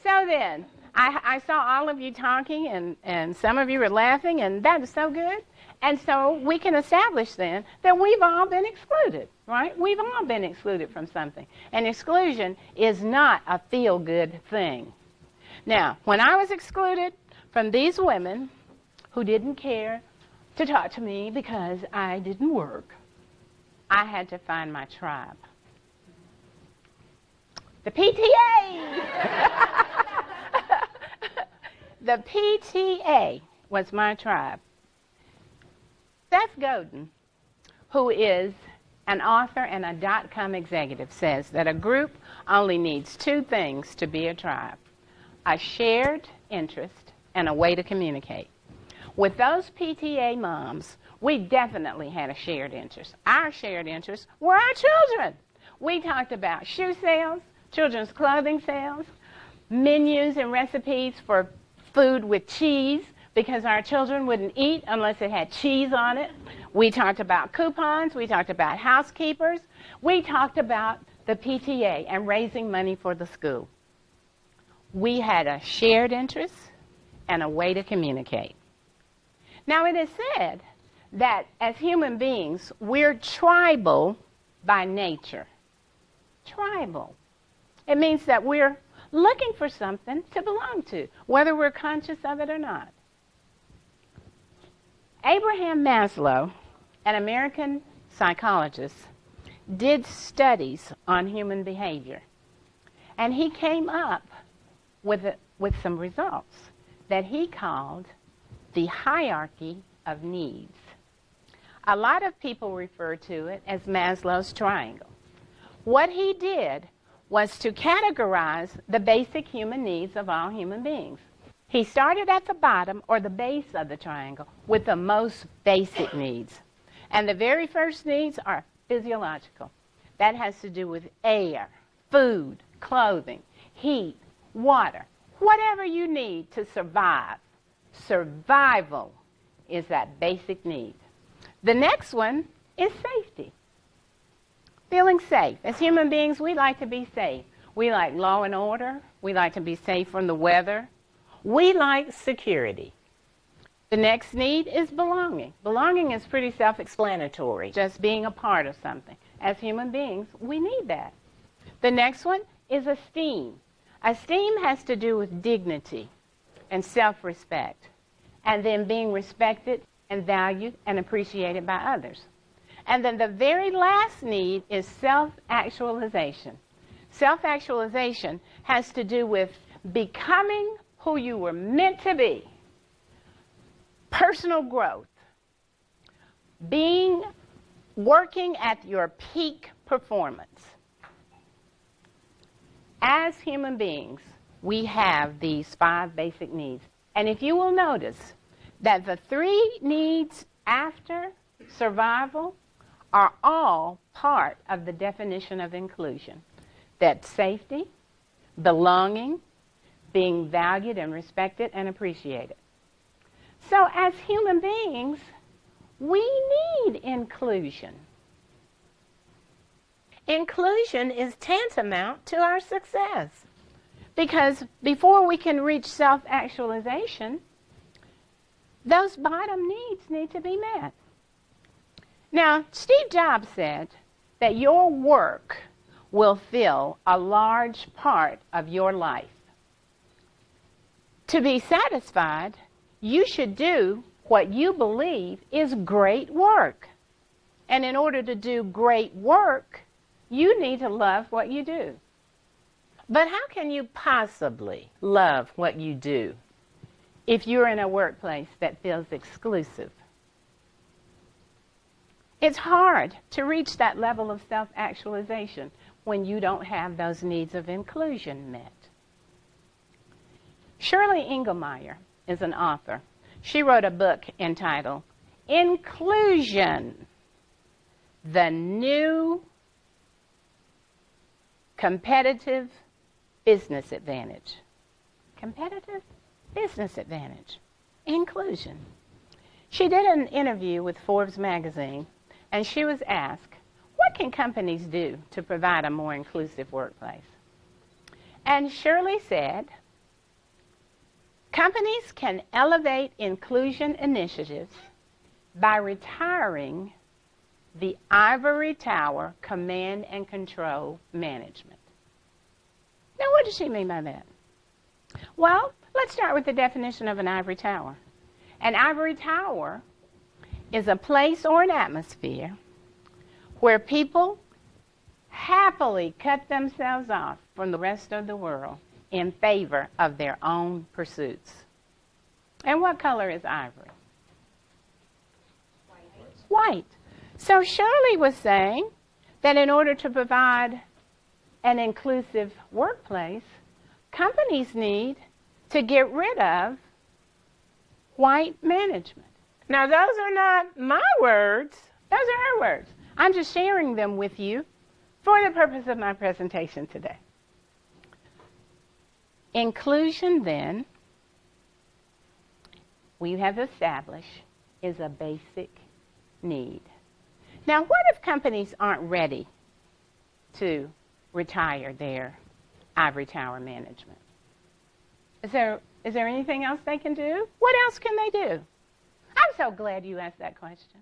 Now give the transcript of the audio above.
So then, I saw all of you talking, and some of you were laughing, and that is so good. And so we can establish then that we've all been excluded, right? We've all been excluded from something. And exclusion is not a feel-good thing. Now, when I was excluded from these women who didn't care to talk to me because I didn't work, I had to find my tribe. The PTA! The PTA was my tribe. Seth Godin, who is an author and a .com executive, says that a group only needs two things to be a tribe: a shared interest and a way to communicate. With those PTA moms, we definitely had a shared interest. Our shared interests were our children. We talked about shoe sales, children's clothing sales, menus and recipes for food with cheese, because our children wouldn't eat unless it had cheese on it. We talked about coupons. We talked about housekeepers. We talked about the PTA and raising money for the school. We had a shared interest and a way to communicate. Now, it is said that as human beings, we're tribal by nature. Tribal. It means that we're looking for something to belong to, whether we're conscious of it or not. Abraham Maslow, an American psychologist, did studies on human behavior, and he came up with some results that he called the hierarchy of needs. A lot of people refer to it as Maslow's triangle. What he did was to categorize the basic human needs of all human beings. He started at the bottom, or the base of the triangle, with the most basic needs. And the very first needs are physiological. That has to do with air, food, clothing, heat, water, whatever you need to survive. Survival is that basic need. The next one is safety. Feeling safe. As human beings, we like to be safe. We like law and order. We like to be safe from the weather. We like security. The next need is belonging. Belonging is pretty self-explanatory, just being a part of something. As human beings, we need that. The next one is esteem. Esteem has to do with dignity and self-respect, and then being respected and valued and appreciated by others. And then the very last need is self-actualization. Self-actualization has to do with becoming who you were meant to be. Personal growth. Working at your peak performance. As human beings, we have these 5 basic needs. And if you will notice that the 3 needs after survival are all part of the definition of inclusion. That's safety, belonging, being valued and respected and appreciated. So as human beings, we need inclusion. Inclusion is tantamount to our success, because before we can reach self-actualization, those bottom needs need to be met. Now, Steve Jobs said that your work will fill a large part of your life. To be satisfied, you should do what you believe is great work. And in order to do great work, you need to love what you do. But how can you possibly love what you do if you're in a workplace that feels exclusive? It's hard to reach that level of self-actualization when you don't have those needs of inclusion met. Shirley Engelmeyer is an author. She wrote a book entitled Inclusion, the New Competitive Business Advantage. Competitive business advantage. Inclusion. She did an interview with Forbes magazine, and she was asked, what can companies do to provide a more inclusive workplace? And Shirley said Companies can elevate inclusion initiatives by retiring the ivory tower command and control management. Now, what does she mean by that? Well, let's start with the definition of an ivory tower. An ivory tower is a place or an atmosphere where people happily cut themselves off from the rest of the world in favor of their own pursuits. And what color is ivory? White. So Shirley was saying that in order to provide an inclusive workplace, companies need to get rid of white management. Now, those are not my words. Those are her words. I'm just sharing them with you for the purpose of my presentation today. Inclusion, then, we have established, is a basic need. Now, what if companies aren't ready to retire their ivory tower management? Is there anything else they can do? What else can they do? I'm so glad you asked that question.